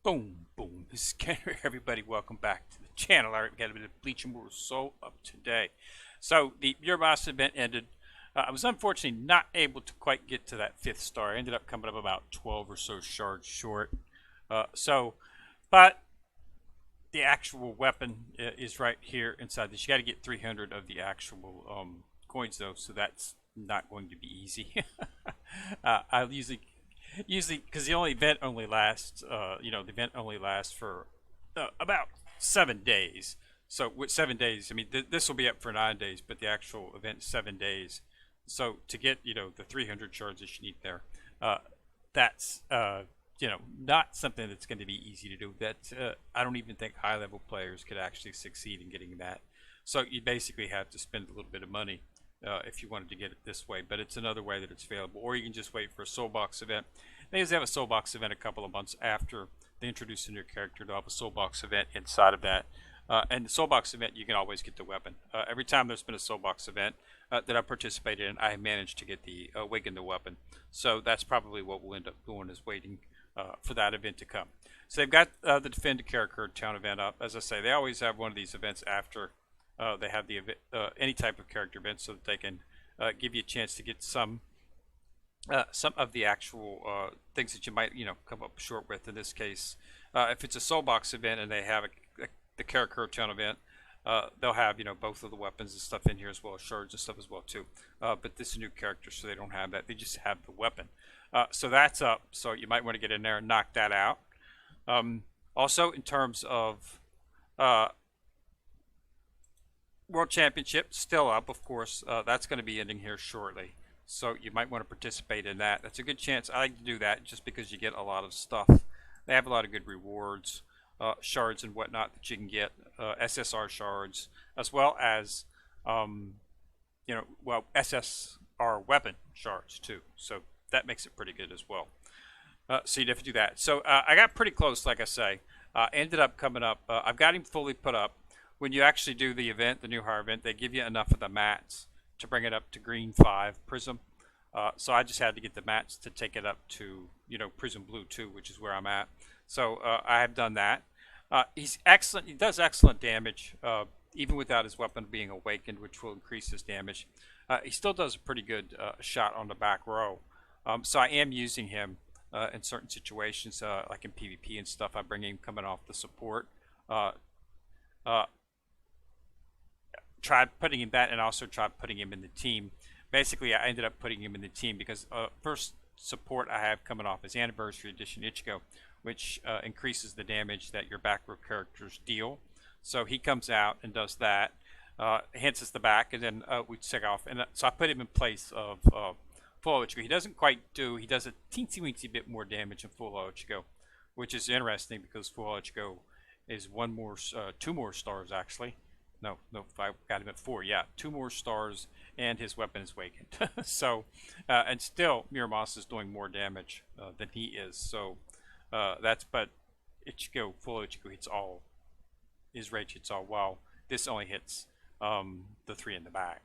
Boom, boom. This is Kenner. Everybody, welcome back to the channel. All right, we got a bit of Bleach and Immortal Soul up today. So the Boss event ended. I was unfortunately not able to quite get to that fifth star. I ended up coming up about 12 or so shards short. But the actual weapon is right here inside this. You got to get 300 of the actual coins though, so that's not going to be easy. I usually because the only event only lasts the event only lasts for about 7 days. So with 7 days, I mean this will be up for 9 days, but the actual event is 7 days. So to get the 300 shards that you need there, that's not something that's going to be easy to do. That I don't even think high level players could actually succeed in getting that. So you basically have to spend a little bit of money if you wanted to get it this way, but it's another way that it's available. Or you can just wait for a soul box event. They usually have a soul box event a couple of months after they introduce a new character. They'll have a soul box event inside of that. And the soul box event, you can always get the weapon. Every time there's been a soul box event that I've participated in, I have managed to get the awaken the weapon. So that's probably what we'll end up doing, is waiting for that event to come. So they've got the Defend Karakura town event up. As I say, they always have one of these events after they have the event, any type of character event, so that they can give you a chance to get some of the actual things that you might come up short with. In this case, if it's a soul box event and they have the Karakura town event, they'll have both of the weapons and stuff in here, as well as shards and stuff as well too. But this is a new character, so they don't have that. They just have the weapon. So that's up. So you might want to get in there and knock that out. Also, in terms of World Championship, still up, of course. That's going to be ending here shortly. So you might want to participate in that. That's a good chance. I like to do that just because you get a lot of stuff. They have a lot of good rewards, shards and whatnot that you can get, SSR shards, as well as SSR weapon shards too. So that makes it pretty good as well. So you have to do that. So I got pretty close, like I say. Ended up coming up. I've got him fully put up. When you actually do the event, the new hire event, they give you enough of the mats to bring it up to green 5 prism. So I just had to get the mats to take it up to prism blue 2, which is where I'm at. So I have done that. He's excellent. He does excellent damage, even without his weapon being awakened, which will increase his damage. He still does a pretty good shot on the back row. So I am using him in certain situations, like in PvP and stuff. I bring him coming off the support. Uh, tried putting him that, and also tried putting him in the team. Basically, I ended up putting him in the team because first support I have coming off is Anniversary Edition Ichigo, which increases the damage that your back row characters deal. So he comes out and does that, enhances the back, and then we take off. And so I put him in place of Full Ichigo. He does a teensy weensy bit more damage in Full Ichigo, which is interesting because Full Ichigo is two more stars actually. No, I got him at 4. Yeah, 2 more stars, and his weapon is awakened. So, and still, Miramas is doing more damage than he is. So, but Ichigo, Full Ichigo hits all. His rage hits all, while this only hits the 3 in the back.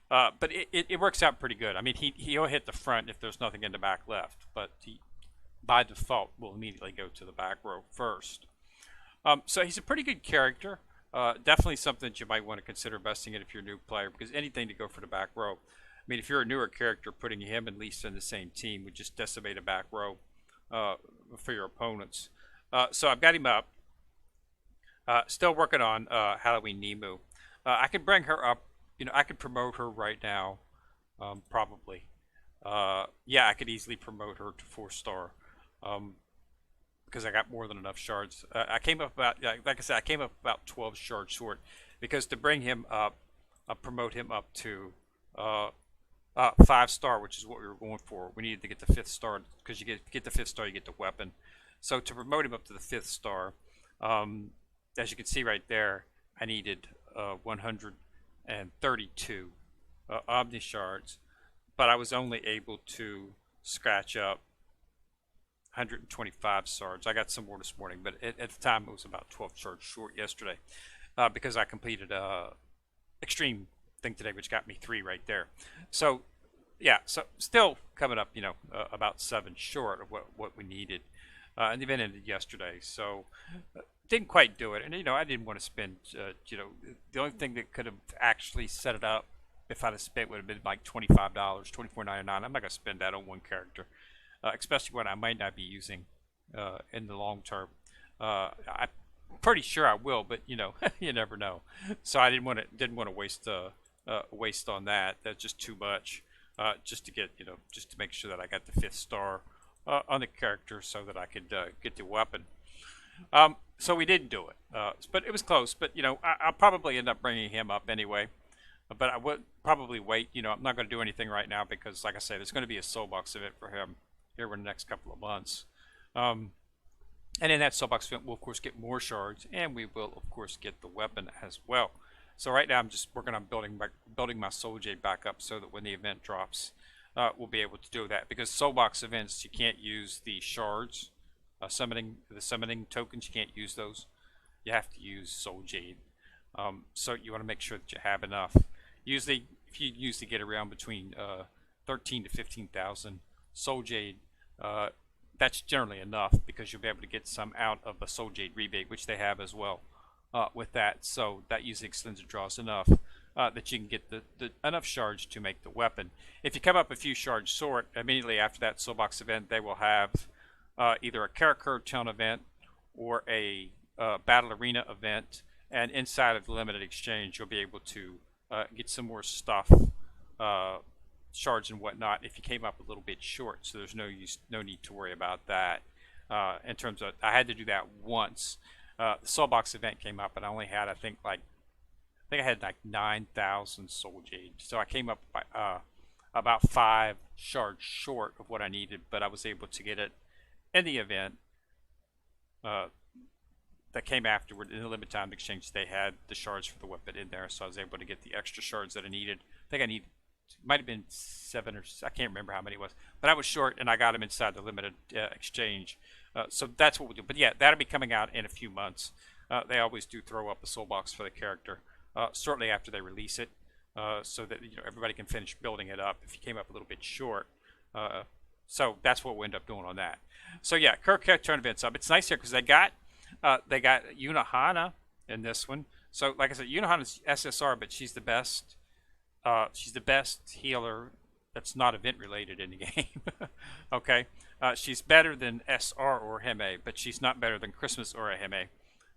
But it works out pretty good. I mean, he'll hit the front if there's nothing in the back left, but he, by default, will immediately go to the back row first. So he's a pretty good character. Definitely something that you might want to consider investing in if you're a new player, because anything to go for the back row. I mean, if you're a newer character, putting him at least in the same team would just decimate a back row for your opponents. So I've got him up. Still working on Halloween Nemu. I could bring her up. I could promote her right now, probably. Yeah, I could easily promote her to 4-star. Because I got more than enough shards. I came up about, like I said, I came up about 12 shards short. Because to bring him up, promote him up to 5-star, which is what we were going for. We needed to get the 5th star, because you get the 5th star, you get the weapon. So to promote him up to the 5th star, as you can see right there, I needed 132 Omni shards, but I was only able to scratch up 125 shards. I got some more this morning, but at the time it was about 12 shards short yesterday, because I completed a extreme thing today, which got me 3 right there. So yeah, so still coming up, about 7 short of what we needed. and the event ended yesterday. So didn't quite do it, and I didn't want to spend. The only thing that could have actually set it up if I'd have spent would have been like $25, 24.99. I'm not gonna spend that on one character, especially when I might not be using in the long term. I'm pretty sure I will, but you never know. So I didn't want to waste on that. That's just too much. Just to get just to make sure that I got the 5th star on the character so that I could get the weapon. So we didn't do it, but it was close. But I'll probably end up bringing him up anyway. But I would probably wait. I'm not going to do anything right now because, like I said, there's going to be a soul box event for him here in the next couple of months. And in that soul box event, we'll of course get more shards, and we will of course get the weapon as well. So right now I'm just working on building my soul jade back up so that when the event drops, we'll be able to do that. Because soul box events, you can't use the shards, the summoning tokens. You can't use those. You have to use soul jade. So you want to make sure that you have enough. Usually, if you usually get around between 13 to 15,000 soul jade, that's generally enough because you'll be able to get some out of a soul jade rebate, which they have as well with that. So that usually extends the draws enough that you can get the enough shards to make the weapon. If you come up a few shards short, immediately after that soul box event, they will have either a Karakura town event or a battle arena event, and inside of the limited exchange, you'll be able to get some more stuff. Shards and whatnot if you came up a little bit short, so there's no need to worry about that. In terms of, I had to do that once. The soul box event came up and I only had I think I had like 9,000 soul jade, so I came up by, about 5 shards short of what I needed, but I was able to get it in the event that came afterward. In the limited time exchange, they had the shards for the weapon in there, so I was able to get the extra shards that I needed. I think I needed, might have been 7 or I can't remember how many it was, but I was short and I got them inside the limited exchange. So that's what we'll do. But yeah, that'll be coming out in a few months. They always do throw up a soul box for the character shortly after they release it, so that everybody can finish building it up if you came up a little bit short. So that's what we'll end up doing on that. So yeah, Karakura turn events up. It's nice here because they got Unohana in this one. So like I said, Unohana's SSR, but she's the best. She's the best healer that's not event related in the game. Okay, she's better than SR or Hime, but she's not better than Christmas or Hime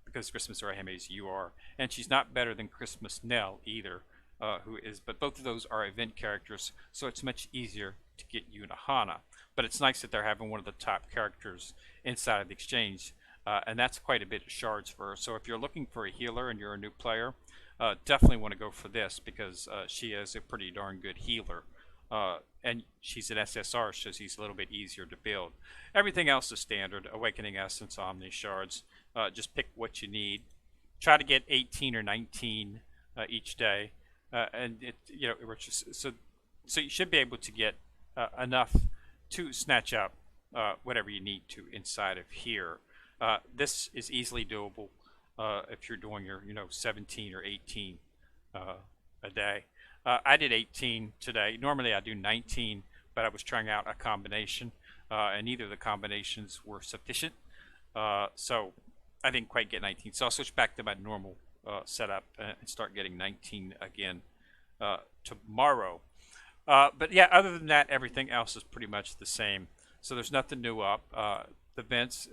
because Christmas or Hime is UR, and she's not better than Christmas Nell either, but both of those are event characters, so it's much easier to get Unohana. But it's nice that they're having one of the top characters inside of the exchange, and that's quite a bit of shards for her. So if you're looking for a healer and you're a new player, definitely want to go for this because she is a pretty darn good healer, and she's an SSR, so she's a little bit easier to build. Everything else is standard: Awakening Essence, Omni Shards. Just pick what you need. Try to get 18 or 19 each day, and so you should be able to get enough to snatch up whatever you need to inside of here. This is easily doable. If you're doing your 17 or 18 a day. I did 18 today. Normally I do 19, but I was trying out a combination, and neither of the combinations were sufficient, so I didn't quite get 19. So I'll switch back to my normal setup and start getting 19 again tomorrow. But yeah, other than that, everything else is pretty much the same. So there's nothing new up. The vents,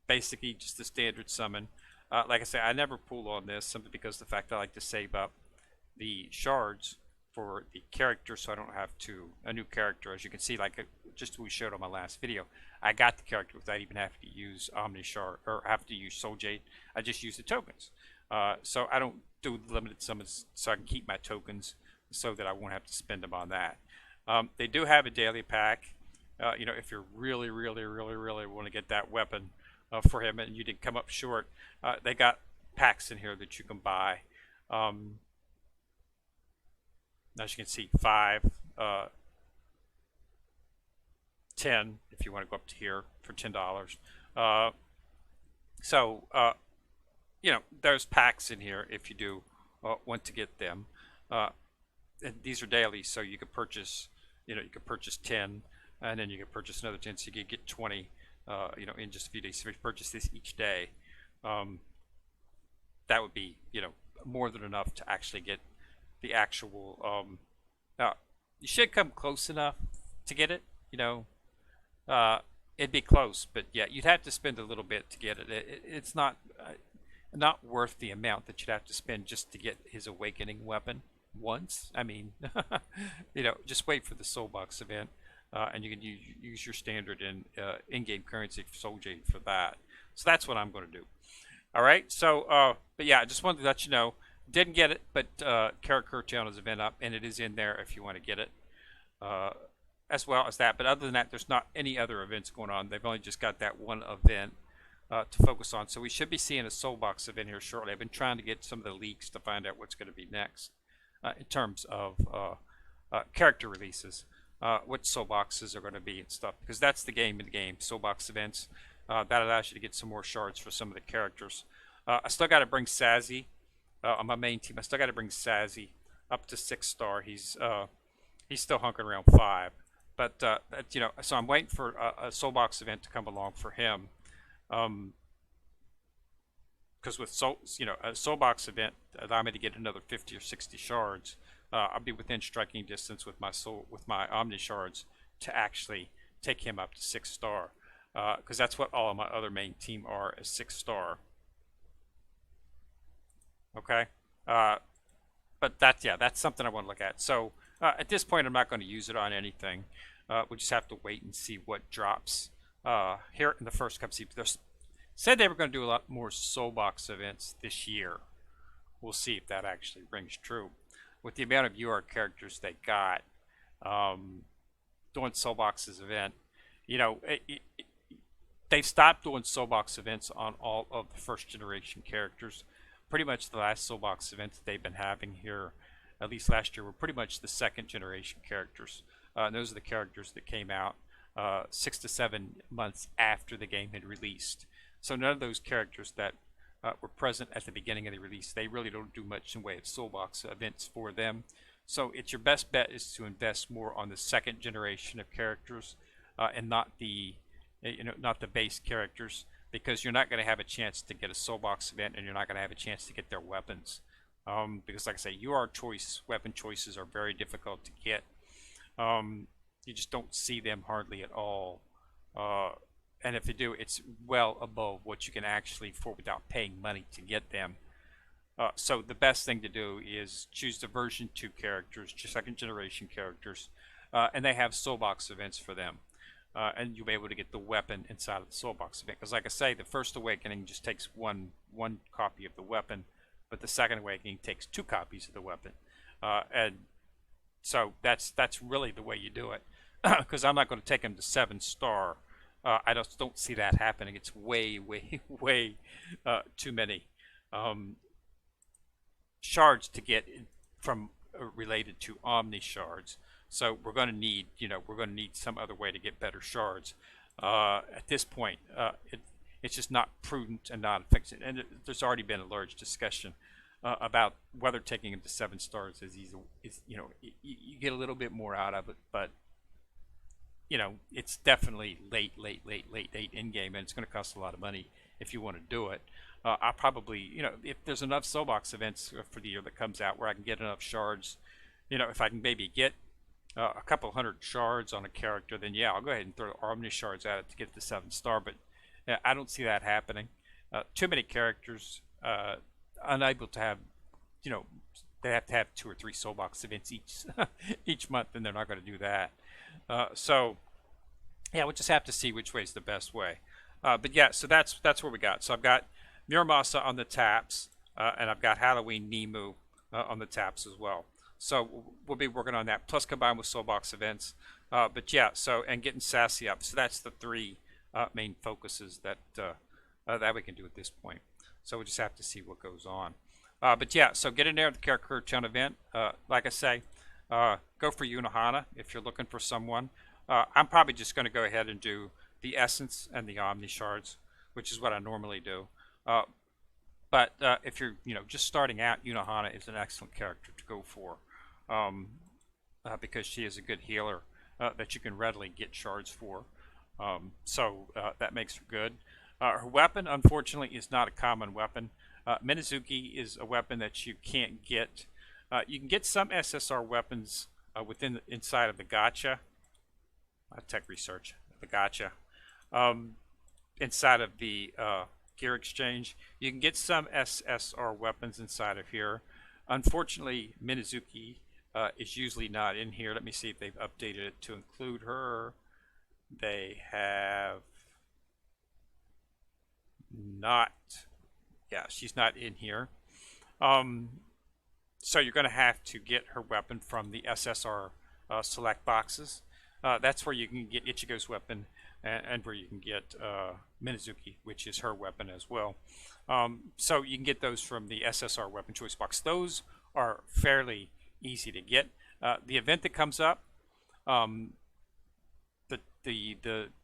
basically just the standard summon. Like I say, I never pull on this simply because of the fact I like to save up the shards for the character, so I don't have a new character. As you can see, like just we showed on my last video, I got the character without even having to use Omni Shard or have to use Soul Jade. I just use the tokens. So I don't do limited summons, so I can keep my tokens so that I won't have to spend them on that. They do have a daily pack. If you really want to get that weapon for him and you did come up short, they got packs in here that you can buy. As you can see, 5, 10 if you want to go up to here for $10. There's packs in here if you do want to get them. And these are daily, so you could purchase, you could purchase 10, and then you could purchase another 10, so you could get 20 in just a few days. So if you purchase this each day, um, that would be, more than enough to actually get the actual. Now, you should come close enough to get it. It'd be close, but yeah, you'd have to spend a little bit to get it. It's not worth the amount that you'd have to spend just to get his awakening weapon once. I mean, just wait for the soul box event, and you can use your standard in-game currency for soul jade for that. So that's what I'm going to do. All right. So, but yeah, I just wanted to let you know. Didn't get it, but Karakura channel's event up, and it is in there if you want to get it. As well as that, but other than that, there's not any other events going on. They've only just got that one event to focus on. So we should be seeing a soul box event here shortly. I've been trying to get some of the leaks to find out what's going to be next in terms of character releases, what soul boxes are going to be and stuff, because that's the game in the game. Soul box events that allows you to get some more shards for some of the characters. I still got to bring Sazzy on my main team. I still got to bring Sazzy up to 6-star. He's still hunkering around 5. But so I'm waiting for a soul box event to come along for him, because with a soul box event allow me to get another 50 or 60 shards. I'll be within striking distance with my Omni shards to actually take him up to 6-star, because that's what all of my other main team are, is 6-star. Okay, but that's something I want to look at. So. At this point, I'm not going to use it on anything. We'll just have to wait and see what drops here in the first couple of seasons. They said they were going to do a lot more soul box events this year. We'll see if that actually rings true. With the amount of UR characters they got, doing soul boxes event, they've stopped doing soul box events on all of the first generation characters. Pretty much the last soul box events that they've been having here, at least last year, were pretty much the second generation characters. And those are the characters that came out 6 to 7 months after the game had released. So none of those characters that were present at the beginning of the release, they really don't do much in way of soul box events for them. So it's your best bet is to invest more on the second generation of characters and not the base characters, because you're not going to have a chance to get a soul box event, and you're not going to have a chance to get their weapons. Because like I say, weapon choices are very difficult to get. You just don't see them hardly at all. And if you do, it's well above what you can actually afford without paying money to get them. So the best thing to do is choose the version 2 characters, second generation characters, and they have soul box events for them. And you'll be able to get the weapon inside of the soul box event. Because like I say, the first awakening just takes one copy of the weapon, but the second awakening takes 2 copies of the weapon. And so that's really the way you do it. Because I'm not going to take him to 7-star. I just don't see that happening. It's way, way, way too many shards to get from related to Omni shards. So we're going to need, some other way to get better shards. At this point, it's just not prudent and not effective. And there's already been a large discussion about whether taking him to 7 stars is easy. You get a little bit more out of it, but it's definitely late in game, and it's going to cost a lot of money if you want to do it. I'll probably, if there's enough soul box events for the year that comes out where I can get enough shards, if I can maybe get a couple hundred shards on a character, then yeah, I'll go ahead and throw Omni shards at it to get the 7-star. But I don't see that happening. Too many characters, unable to have, they have to have 2 or 3 soul box events each month, and they're not going to do that. So yeah, we'll just have to see which way is the best way. But yeah, so that's what we got. So I've got Muramasa on the taps, and I've got Halloween Nemu on the taps as well. So we'll be working on that, plus combined with soul box events. But yeah, so and getting Sassy up. So that's the 3 main focuses that that we can do at this point. So we'll just have to see what goes on. But yeah, so get in there at the Karakura Town event. Like I say, go for Unohana if you're looking for someone. I'm probably just going to go ahead and do the Essence and the Omni Shards, which is what I normally do. But if you're just starting out, Unohana is an excellent character to go for, because she is a good healer that you can readily get shards for. That makes her good. Her weapon, unfortunately, is not a common weapon. Minazuki is a weapon that you can't get. You can get some SSR weapons inside of the gacha. Tech research, the gacha. Um, Inside of the gear exchange, you can get some SSR weapons inside of here. Unfortunately, Minazuki is usually not in here. Let me see if they've updated it to include her. They have not. Yeah, she's not in here. Um, so you're going to have to get her weapon from the SSR select boxes. That's where you can get Ichigo's weapon and where you can get Minazuki, which is her weapon as well. So you can get those from the SSR weapon choice box. Those are fairly easy to get. The event that comes up, um, the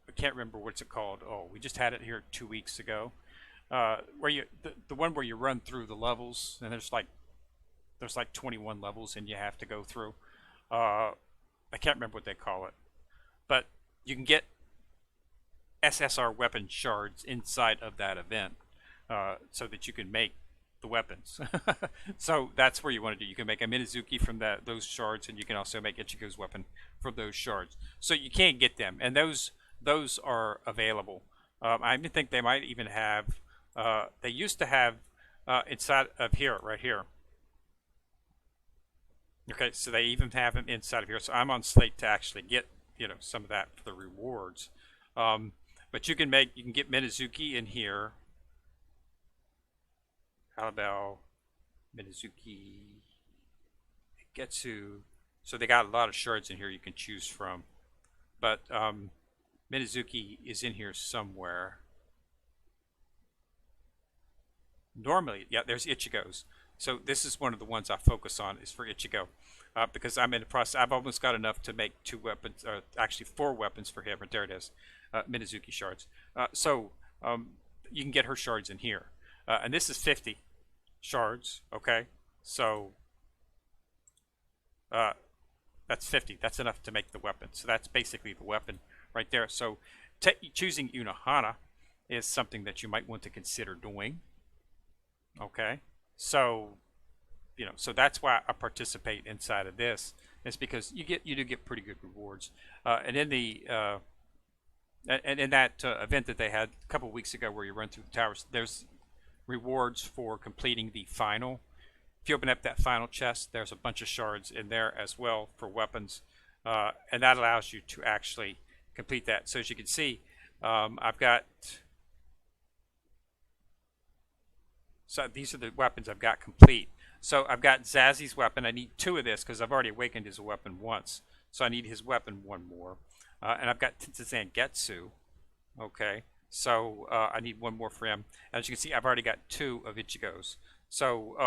I can't remember what's it called. Oh, we just had it here 2 weeks ago. Where the one where you run through the levels, and there's like 21 levels and you have to go through. I can't remember what they call it, but you can get SSR weapon shards inside of that event, so that you can make the weapons. So that's where you want to do. You can make a Minazuki from those shards, and you can also make Ichigo's weapon from those shards. So you can get them, and those are available. I even think they might even have. They used to have inside of here, right here. Okay, so they even have them inside of here. So I'm on slate to actually get some of that for the rewards. But you can get Minazuki in here. How about Minazuki Getsu? So they got a lot of shards in here you can choose from. But Minazuki is in here somewhere. Normally, yeah, there's Ichigo's. So this is one of the ones I focus on is for Ichigo, because I'm in the process. I've almost got enough to make 2 weapons, actually 4 weapons for him. But there it is, Minazuki shards. You can get her shards in here, and this is 50 shards. Okay, so that's 50. That's enough to make the weapon. So that's basically the weapon right there. So choosing Unohana is something that you might want to consider doing. Okay, so so that's why I participate inside of this. Is because you do get pretty good rewards, and in the and in that event that they had a couple of weeks ago where you run through the towers, there's rewards for completing the final. If you open up that final chest, there's a bunch of shards in there as well for weapons, and that allows you to actually complete that. So as you can see, I've got. So these are the weapons I've got complete. So I've got Zazi's weapon. I need 2 of this because I've already awakened his weapon once. So I need his weapon 1 more. And I've got Tensuzan Getsu. Okay. So I need 1 more for him. And as you can see, I've already got 2 of Ichigo's. So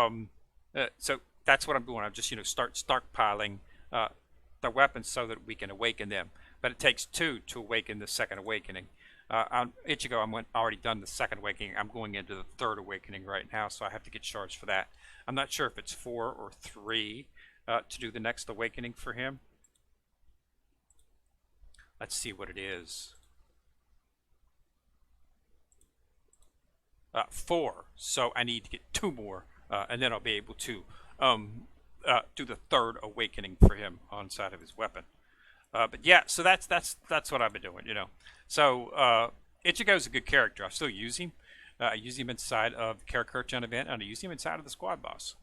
so that's what I'm doing. I'm just start stockpiling the weapons so that we can awaken them. But it takes 2 to awaken the second awakening. On Ichigo, I'm already done the second awakening. I'm going into the 3rd awakening right now, so I have to get shards for that. I'm not sure if it's 4 or 3 to do the next awakening for him. Let's see what it is. 4. So I need to get 2 more, and then I'll be able to do the 3rd awakening for him on side of his weapon. But yeah, so that's what I've been doing, So Ichigo's a good character. I still use him. I use him inside of the Karakura event, and I use him inside of the squad boss.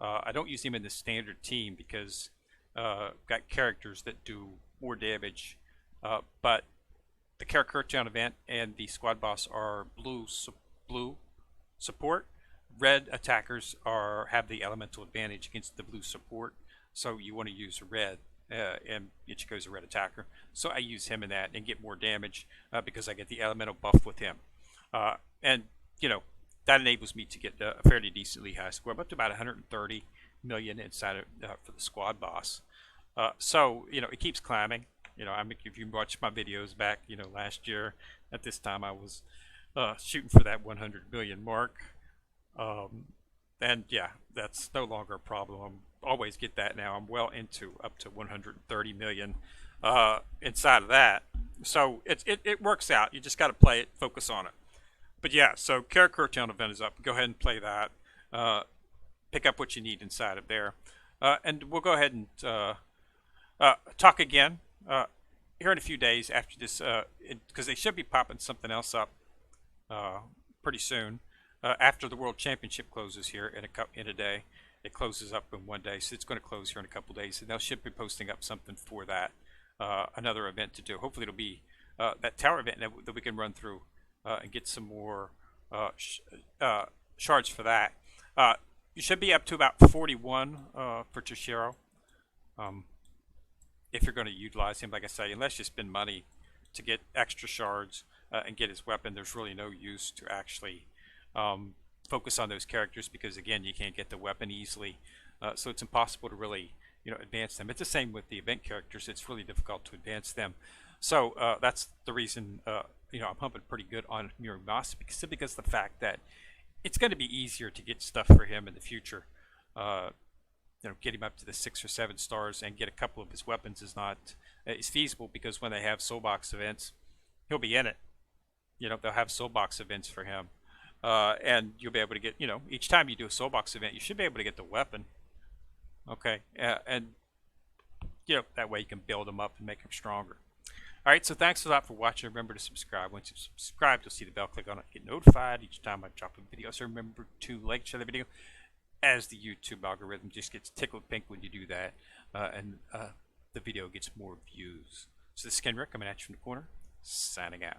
I don't use him in the standard team because got characters that do more damage. But the Karakura event and the squad boss are blue support. Red attackers have the elemental advantage against the blue support, so you want to use red. And Ichigo's a red attacker, so I use him in that and get more damage because I get the elemental buff with him, and that enables me to get a fairly decently high score. I'm up to about 130 million inside of, for the squad boss. So it keeps climbing. If you watch my videos back, last year at this time I was shooting for that 100 million mark, and yeah, that's no longer a problem. Always get that now. I'm well into up to 130 million. inside of that. So it works out. You just got to play it, focus on it. But yeah, so Karakura Town event is up. Go ahead and play that. Uh, Pick up what you need inside of there. And we'll go ahead and talk again here in a few days after this, because they should be popping something else up pretty soon after the World Championship closes here in a day. It closes up in 1 day, so it's going to close here in a couple days, and they should be posting up something for that, another event to do. Hopefully, it'll be that tower event that we can run through and get some more shards for that. You should be up to about 41 for Toshiro. Um, if you're going to utilize him, like I say, unless you spend money to get extra shards and get his weapon, there's really no use to actually focus on those characters because, again, you can't get the weapon easily. So it's impossible to really, advance them. It's the same with the event characters. It's really difficult to advance them. So that's the reason, I'm pumping pretty good on Muramasa simply because of the fact that it's going to be easier to get stuff for him in the future. Get him up to the 6 or 7 stars and get a couple of his weapons is feasible because when they have soul box events, he'll be in it. They'll have soul box events for him, and you'll be able to get. Each time you do a soul box event, you should be able to get the weapon. Okay, and that way you can build them up and make them stronger. All right, so thanks a lot for watching. Remember to subscribe. Once you've subscribed, you'll see the bell. Click on it, get notified each time I drop a video. So remember to like, share the video, as the YouTube algorithm just gets tickled pink when you do that, and the video gets more views. So this is Kenrick coming at you from the corner, signing out.